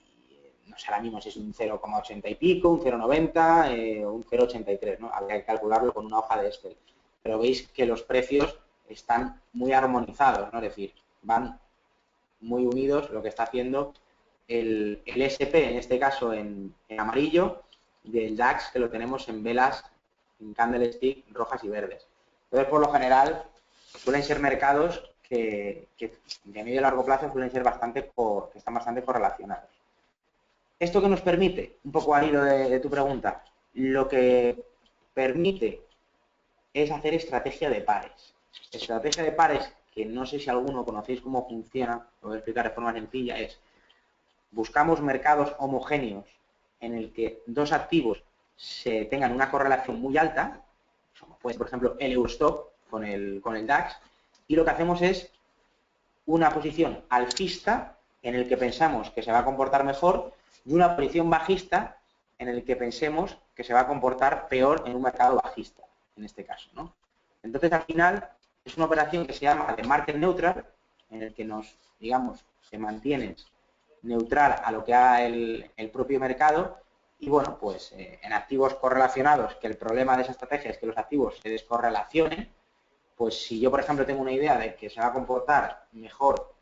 no sé ahora mismo si es un 0,80 y pico, un 0,90 o un 0,83, ¿no? Habría que calcularlo con una hoja de Excel. Pero veis que los precios están muy armonizados, ¿no? Es decir, van muy unidos, lo que está haciendo el SP, en este caso en amarillo, del DAX, que lo tenemos en velas, en candlestick rojas y verdes. Entonces, por lo general, suelen ser mercados que de medio y largo plazo suelen ser que están bastante correlacionados. ¿Esto qué nos permite? Un poco al hilo de tu pregunta. Lo que permite es hacer estrategia de pares. Estrategia de pares, que no sé si alguno conocéis cómo funciona, lo voy a explicar de forma sencilla, es buscamos mercados homogéneos en el que dos activos tengan una correlación muy alta, como puede ser, por ejemplo, el Eurostock con el DAX, y lo que hacemos es una posición alcista en el que pensamos que se va a comportar mejor y una posición bajista en el que pensemos que se va a comportar peor en un mercado bajista, en este caso, ¿no? Entonces, al final, es una operación que se llama de market neutral, en el que te mantienes neutral a lo que haga el propio mercado y, bueno, pues en activos correlacionados, que el problema de esa estrategia es que los activos se descorrelacionen, pues si yo, por ejemplo, tengo una idea de que se va a comportar mejor,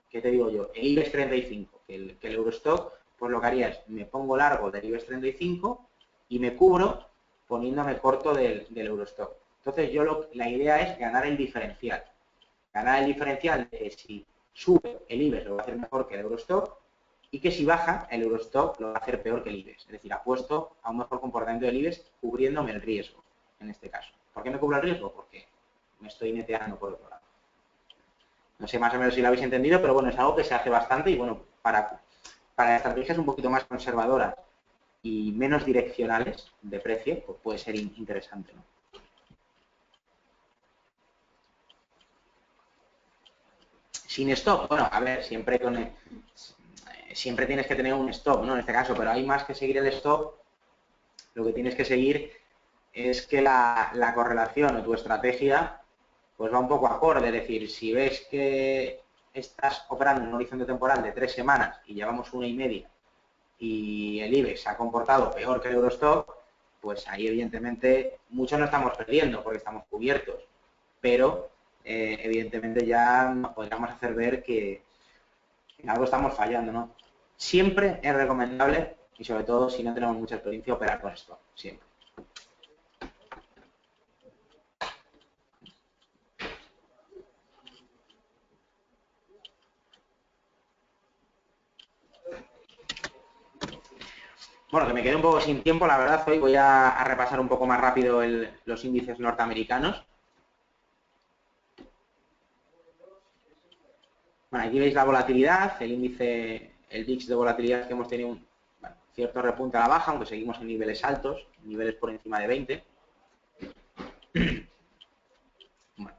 ¿qué te digo yo? El IBEX 35 que el Eurostock, pues lo que haría es me pongo largo del IBEX 35 y me cubro poniéndome corto del Eurostock. Entonces la idea es ganar el diferencial. Ganar el diferencial de que si sube el IBEX lo va a hacer mejor que el Eurostock y que si baja el Eurostock lo va a hacer peor que el IBEX. Es decir, apuesto a un mejor comportamiento del IBEX cubriéndome el riesgo, en este caso. ¿Por qué me cubro el riesgo? Porque me estoy neteando por otro lado. No sé más o menos si lo habéis entendido, pero bueno, es algo que se hace bastante y bueno, para estrategias un poquito más conservadoras y menos direccionales de precio, pues puede ser interesante, ¿no? Sin stop, bueno, a ver, siempre tienes que tener un stop, ¿no? En este caso, pero hay más que seguir el stop. Lo que tienes que seguir es que la correlación o tu estrategia pues va un poco acorde. Es decir, si ves que estás operando en un horizonte temporal de 3 semanas y llevamos 1,5 y el IBEX se ha comportado peor que el Eurostock, pues ahí evidentemente mucho no estamos perdiendo porque estamos cubiertos, pero evidentemente ya nos podríamos hacer ver que en algo estamos fallando, ¿no? Siempre es recomendable, y sobre todo si no tenemos mucha experiencia, operar con esto, siempre. Bueno, que me quedé un poco sin tiempo, la verdad, hoy voy a repasar un poco más rápido los índices norteamericanos. Bueno, aquí veis la volatilidad, el índice, el VIX de volatilidad que hemos tenido un cierto repunte a la baja, aunque seguimos en niveles altos, niveles por encima de 20. Bueno.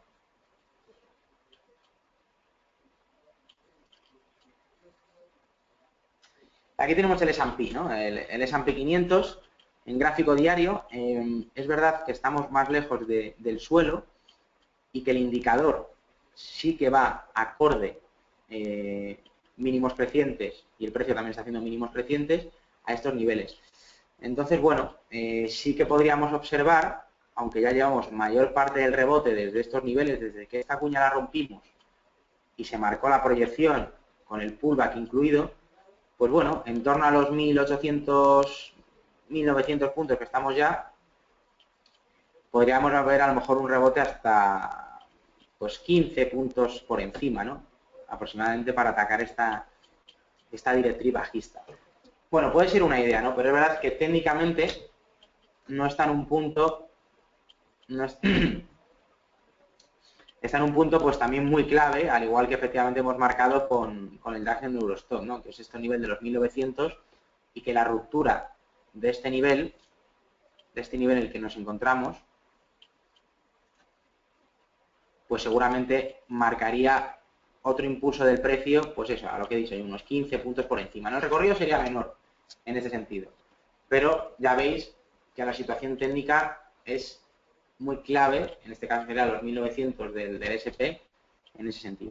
Aquí tenemos el S&P, ¿no? El S&P 500 en gráfico diario. Es verdad que estamos más lejos del suelo y que el indicador sí que va acorde mínimos crecientes y el precio también está haciendo mínimos crecientes a estos niveles. Entonces, bueno, sí que podríamos observar, aunque ya llevamos mayor parte del rebote desde estos niveles, desde que esta cuña la rompimos y se marcó la proyección con el pullback incluido, pues bueno, en torno a los 1.800, 1.900 puntos que estamos ya, podríamos ver a lo mejor un rebote hasta pues 15 puntos por encima, ¿no? Aproximadamente para atacar esta directriz bajista. Bueno, puede ser una idea, ¿no? Pero es verdad que técnicamente no está en un punto, no es, está en un punto pues también muy clave, al igual que efectivamente hemos marcado con el DAX en Eurostock, ¿no? Que es este nivel de los 1.900 y que la ruptura de este nivel en el que nos encontramos, pues seguramente marcaría otro impulso del precio, pues eso, a lo que he dicho, hay unos 15 puntos por encima, ¿no? El recorrido sería menor en ese sentido, pero ya veis que la situación técnica es muy clave, en este caso sería los 1.900 del SP, en ese sentido.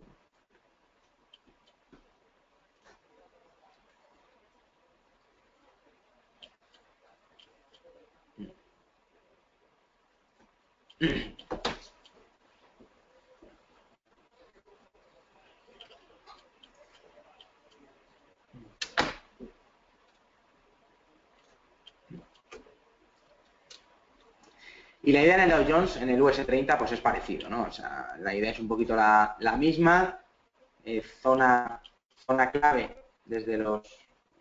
Y la idea en el Dow Jones, en el US30, pues es parecido, ¿no? O sea, la idea es un poquito la misma, zona clave desde los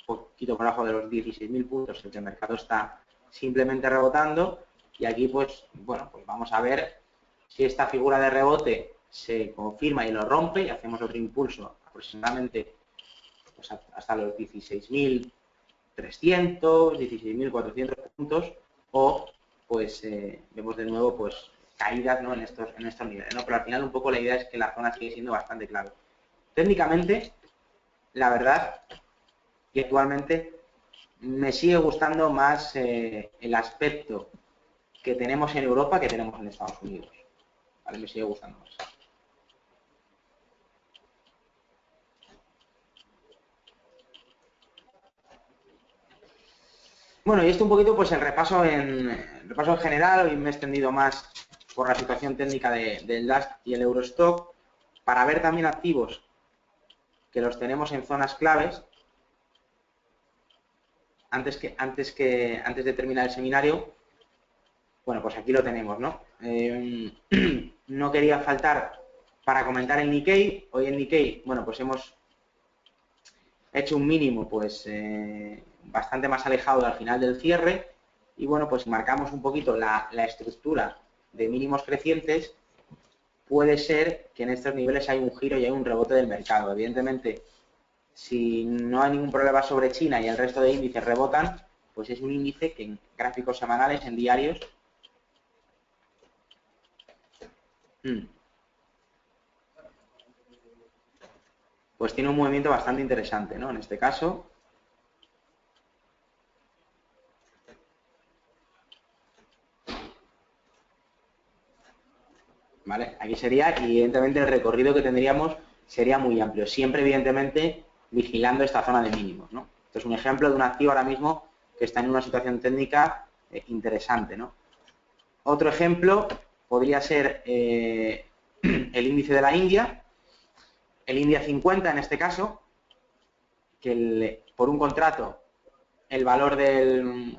poquito por abajo de los 16.000 puntos, el que el mercado está simplemente rebotando, y aquí pues, bueno, pues vamos a ver si esta figura de rebote se confirma y lo rompe y hacemos otro impulso aproximadamente pues, hasta los 16.300, 16.400 puntos, o pues vemos de nuevo pues caídas, ¿no? en estos niveles, ¿no? Pero al final un poco la idea es que la zona sigue siendo bastante clave. Técnicamente, la verdad, que actualmente me sigue gustando más el aspecto que tenemos en Europa que tenemos en Estados Unidos. ¿Vale? Me sigue gustando más. Bueno, y esto un poquito pues el repaso en general. Hoy me he extendido más por la situación técnica del DAX y el Eurostock para ver también activos que los tenemos en zonas claves. Antes de terminar el seminario, bueno, pues aquí lo tenemos, ¿no? No quería faltar para comentar el Nikkei. Hoy el Nikkei, bueno, pues hemos hecho un mínimo, pues bastante más alejado al final del cierre, y bueno, pues marcamos un poquito la estructura de mínimos crecientes, puede ser que en estos niveles hay un giro y hay un rebote del mercado. Evidentemente, si no hay ningún problema sobre China y el resto de índices rebotan, pues es un índice que en gráficos semanales, en diarios, pues tiene un movimiento bastante interesante, ¿no? En este caso, ¿vale? Aquí sería, y evidentemente el recorrido que tendríamos sería muy amplio, siempre evidentemente vigilando esta zona de mínimos, ¿no? Esto es un ejemplo de un activo ahora mismo que está en una situación técnica interesante, ¿no? Otro ejemplo podría ser el índice de la India, el India 50 en este caso, que por un contrato el valor del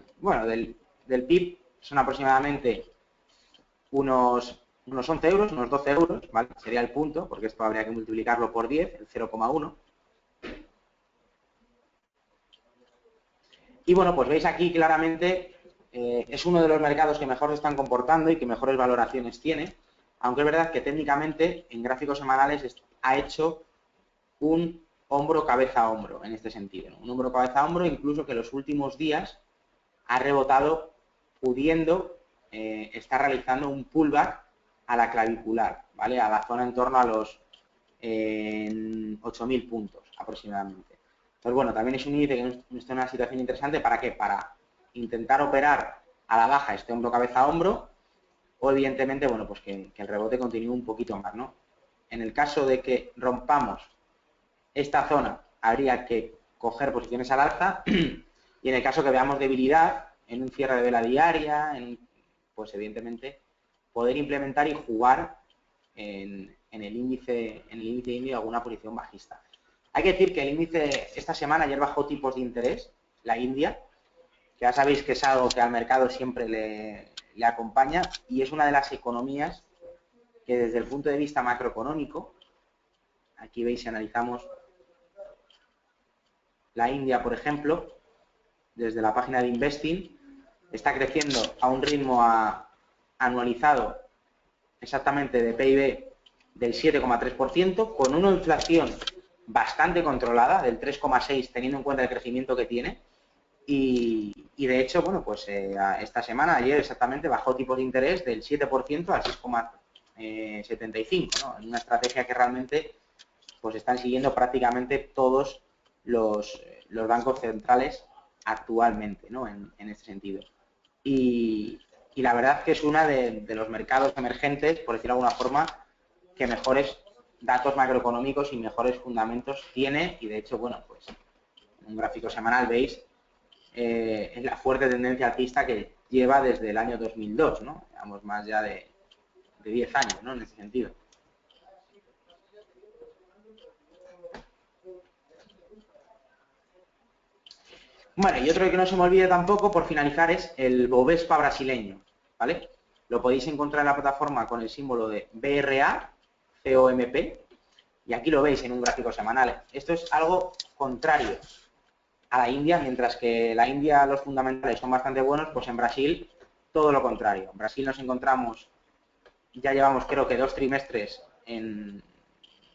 PIB son aproximadamente unos 11 euros, unos 12 euros, ¿vale? Sería el punto, porque esto habría que multiplicarlo por 10, el 0,1. Y bueno, pues veis aquí claramente, es uno de los mercados que mejor se están comportando y que mejores valoraciones tiene, aunque es verdad que técnicamente en gráficos semanales ha hecho un hombro cabeza a hombro en este sentido, ¿no? Un hombro cabeza a hombro, incluso que los últimos días ha rebotado pudiendo estar realizando un pullback a la clavicular, ¿vale? A la zona en torno a los 8.000 puntos aproximadamente. Entonces, bueno, también es un índice que está en una situación interesante. ¿Para qué? Para intentar operar a la baja este hombro cabeza a hombro o evidentemente, bueno, pues que el rebote continúe un poquito más, ¿no? En el caso de que rompamos esta zona, habría que coger posiciones al alza y en el caso que veamos debilidad en un cierre de vela diaria, pues evidentemente poder implementar y jugar en el índice indio alguna posición bajista. Hay que decir que el índice esta semana ayer bajó tipos de interés, la India, que ya sabéis que es algo que al mercado siempre le acompaña y es una de las economías que desde el punto de vista macroeconómico, aquí veis si analizamos la India, por ejemplo, desde la página de Investing, está creciendo a un ritmo anualizado exactamente de PIB del 7,3%, con una inflación bastante controlada, del 3,6%, teniendo en cuenta el crecimiento que tiene. Y de hecho, bueno, pues esta semana, ayer exactamente, bajó tipos de interés del 7% al 6,75%, ¿no? En una estrategia que realmente pues están siguiendo prácticamente todos los bancos centrales actualmente, ¿no? En este sentido. Y la verdad es que es uno de los mercados emergentes, por decirlo de alguna forma, que mejores datos macroeconómicos y mejores fundamentos tiene. Y de hecho, bueno, pues en un gráfico semanal veis es la fuerte tendencia alcista que lleva desde el año 2002, ¿no? Digamos, más ya de 10 años, ¿no? En ese sentido. Bueno, y otro que no se me olvide tampoco, por finalizar, es el Bovespa brasileño, ¿vale? Lo podéis encontrar en la plataforma con el símbolo de BRA, COMP, y aquí lo veis en un gráfico semanal. Esto es algo contrario a la India, mientras que la India los fundamentales son bastante buenos, pues en Brasil todo lo contrario. En Brasil nos encontramos, ya llevamos creo que 2 trimestres en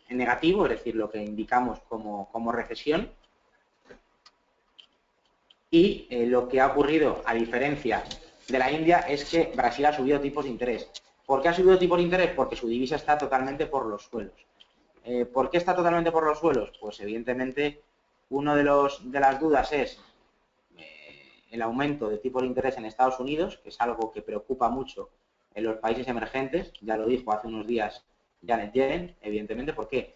negativo, es decir, lo que indicamos como recesión. Y lo que ha ocurrido, a diferencia de la India, es que Brasil ha subido tipos de interés. ¿Por qué ha subido tipos de interés? Porque su divisa está totalmente por los suelos. ¿Por qué está totalmente por los suelos? Pues evidentemente, una de las dudas es el aumento de tipos de interés en Estados Unidos, que es algo que preocupa mucho en los países emergentes. Ya lo dijo hace unos días Janet Yellen, evidentemente. ¿Por qué?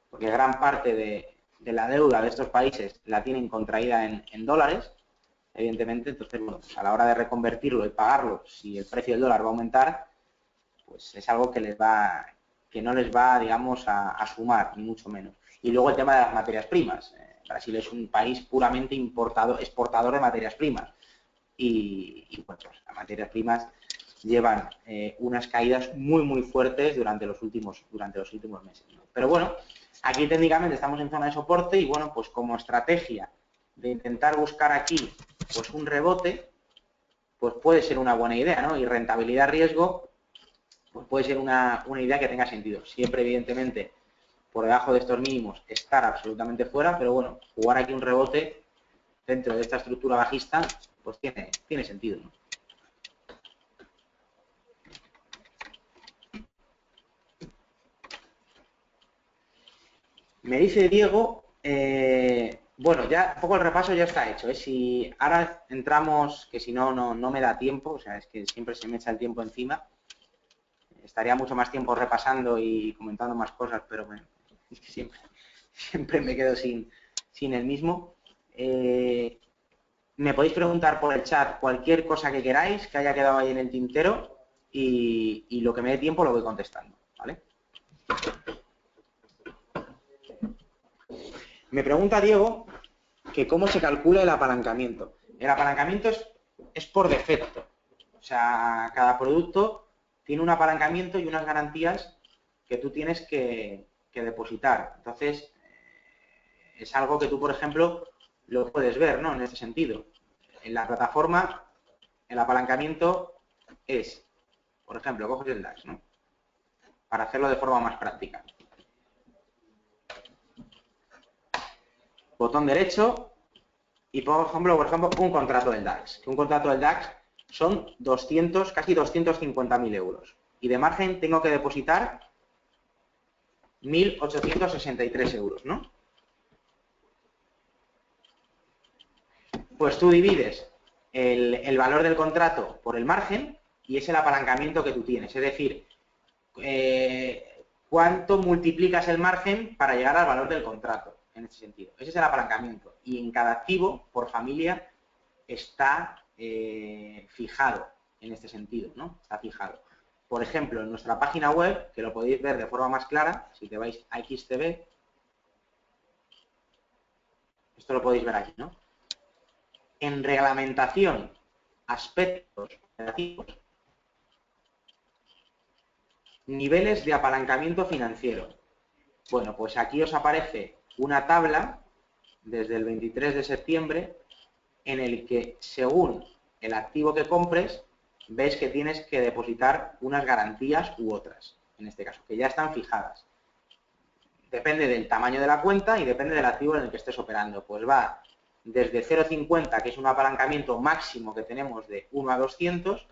Porque gran parte de la deuda de estos países la tienen contraída en dólares, evidentemente. Entonces, bueno, pues a la hora de reconvertirlo y pagarlo, si el precio del dólar va a aumentar, pues es algo que no les va, digamos, a sumar, ni mucho menos. Y luego el tema de las materias primas. Brasil es un país puramente exportador de materias primas. Y bueno, pues las materias primas llevan unas caídas muy, muy fuertes durante los últimos meses, ¿no? Pero bueno, aquí técnicamente estamos en zona de soporte y bueno, pues como estrategia de intentar buscar aquí pues un rebote, pues puede ser una buena idea, ¿no? Y rentabilidad-riesgo, pues puede ser una idea que tenga sentido. Siempre, evidentemente, por debajo de estos mínimos, estar absolutamente fuera, pero bueno, jugar aquí un rebote dentro de esta estructura bajista, pues tiene sentido, ¿no? Me dice Diego, bueno, ya un poco el repaso ya está hecho. Si ahora entramos, que si no, no me da tiempo, o sea, es que siempre se me echa el tiempo encima. Estaría mucho más tiempo repasando y comentando más cosas, pero bueno, es que siempre me quedo sin el mismo. Me podéis preguntar por el chat cualquier cosa que queráis que haya quedado ahí en el tintero y lo que me dé tiempo lo voy contestando, ¿vale? Me pregunta Diego que cómo se calcula el apalancamiento. El apalancamiento es por defecto. O sea, cada producto tiene un apalancamiento y unas garantías que tú tienes que depositar. Entonces, es algo que tú, por ejemplo, lo puedes ver, ¿no? En ese sentido. En la plataforma, el apalancamiento es, por ejemplo, coges el DAX, ¿no? Para hacerlo de forma más práctica. Botón derecho y, por ejemplo, un contrato del DAX. Un contrato del DAX son casi 250.000 euros. Y de margen tengo que depositar 1.863 euros, ¿no? Pues tú divides el valor del contrato por el margen y es el apalancamiento que tú tienes. Es decir, cuánto multiplicas el margen para llegar al valor del contrato, en ese sentido. Ese es el apalancamiento. Y en cada activo, por familia, está fijado en este sentido, ¿no? Está fijado. Por ejemplo, en nuestra página web, que lo podéis ver de forma más clara, si te vais a XTB, esto lo podéis ver aquí, ¿no? En reglamentación, aspectos operativos, niveles de apalancamiento financiero. Bueno, pues aquí os aparece una tabla desde el 23 de septiembre en el que, según el activo que compres, ves que tienes que depositar unas garantías u otras, en este caso, que ya están fijadas. Depende del tamaño de la cuenta y depende del activo en el que estés operando. Pues va desde 0,50, que es un apalancamiento máximo que tenemos de 1 a 200,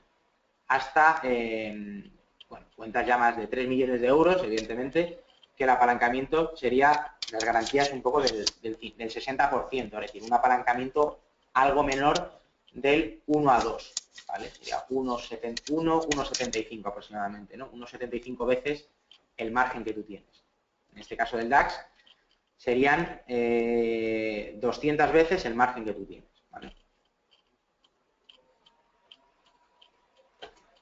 hasta, bueno, cuentas ya más de 3 millones de euros, evidentemente, que el apalancamiento sería las garantías un poco del 60%, es decir, un apalancamiento algo menor del 1 a 2, ¿vale? Sería 1,75 aproximadamente, ¿no? 1,75 veces el margen que tú tienes. En este caso del DAX serían 200 veces el margen que tú tienes, ¿vale?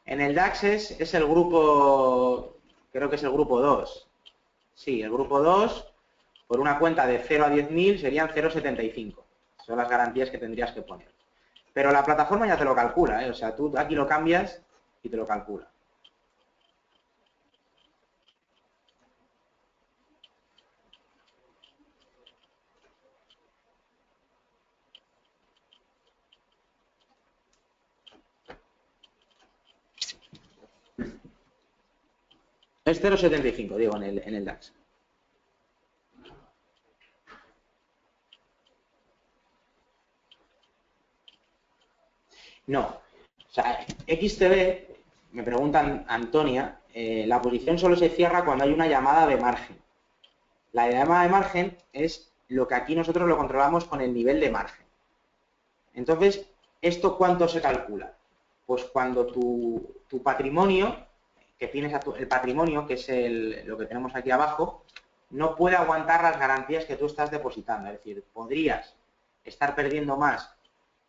En el DAX es el grupo, creo que es el grupo 2. Sí, el grupo 2, por una cuenta de 0 a 10.000 serían 0,75. Son las garantías que tendrías que poner. Pero la plataforma ya te lo calcula, ¿eh? O sea, tú aquí lo cambias y te lo calcula. Es 0,75, digo, en el DAX. No. O sea, XTB, me preguntan Antonia, la posición solo se cierra cuando hay una llamada de margen. La llamada de margen es lo que aquí nosotros lo controlamos con el nivel de margen. Entonces, ¿esto cuánto se calcula? Pues cuando tu patrimonio, que tienes el patrimonio, que es lo que tenemos aquí abajo, no puede aguantar las garantías que tú estás depositando. Es decir, podrías estar perdiendo más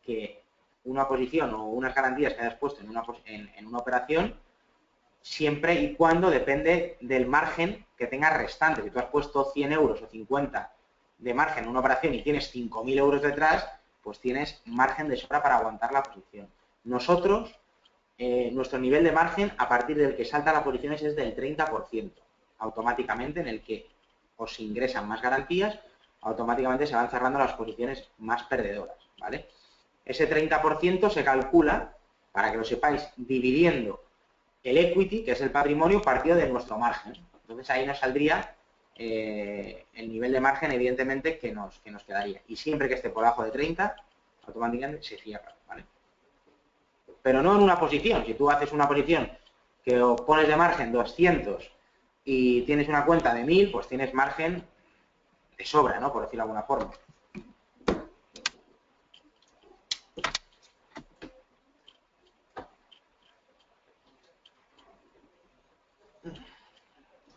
que una posición o unas garantías que hayas puesto en una operación, siempre y cuando depende del margen que tengas restante. Si tú has puesto 100 euros o 50 de margen en una operación y tienes 5.000 euros detrás, pues tienes margen de sobra para aguantar la posición. Nosotros, nuestro nivel de margen, a partir del que salta las posiciones, es del 30%, automáticamente, en el que os ingresan más garantías, automáticamente se van cerrando las posiciones más perdedoras, ¿vale? Ese 30% se calcula, para que lo sepáis, dividiendo el equity, que es el patrimonio, partido de nuestro margen. Entonces ahí nos saldría el nivel de margen, evidentemente, que nos quedaría. Y siempre que esté por debajo de 30, automáticamente se cierra, ¿vale? Pero no en una posición. Si tú haces una posición que pones de margen 200 y tienes una cuenta de 1000, pues tienes margen de sobra, ¿no? Por decirlo de alguna forma.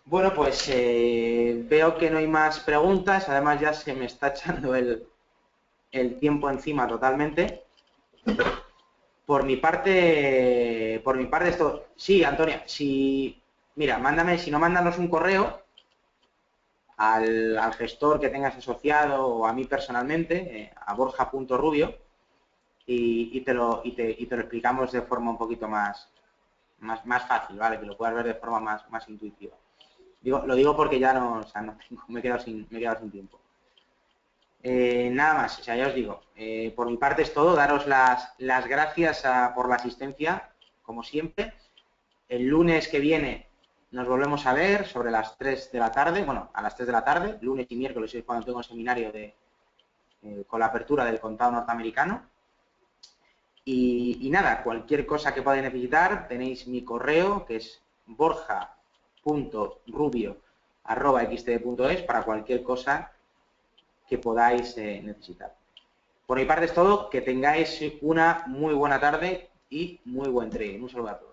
Bueno, pues veo que no hay más preguntas. Además ya se me está echando el tiempo encima totalmente. Por mi parte esto. Sí, Antonia, mira, si no, mándanos un correo al gestor que tengas asociado o a mí personalmente, a borja.rubio, y te lo explicamos de forma un poquito más fácil, ¿vale? Que lo puedas ver de forma más intuitiva. Lo digo porque ya me he quedado sin tiempo. Nada más, o sea, ya os digo, por mi parte es todo, daros las gracias por la asistencia, como siempre. El lunes que viene nos volvemos a ver sobre las 3 de la tarde, bueno, a las 3 de la tarde, lunes y miércoles es cuando tengo el seminario con la apertura del contado norteamericano. Y nada, cualquier cosa que podáis necesitar, tenéis mi correo, que es borja.rubio@xtb.es, para cualquier cosa que podáis necesitar. Por mi parte es todo, que tengáis una muy buena tarde y muy buen trading. Un saludo a todos.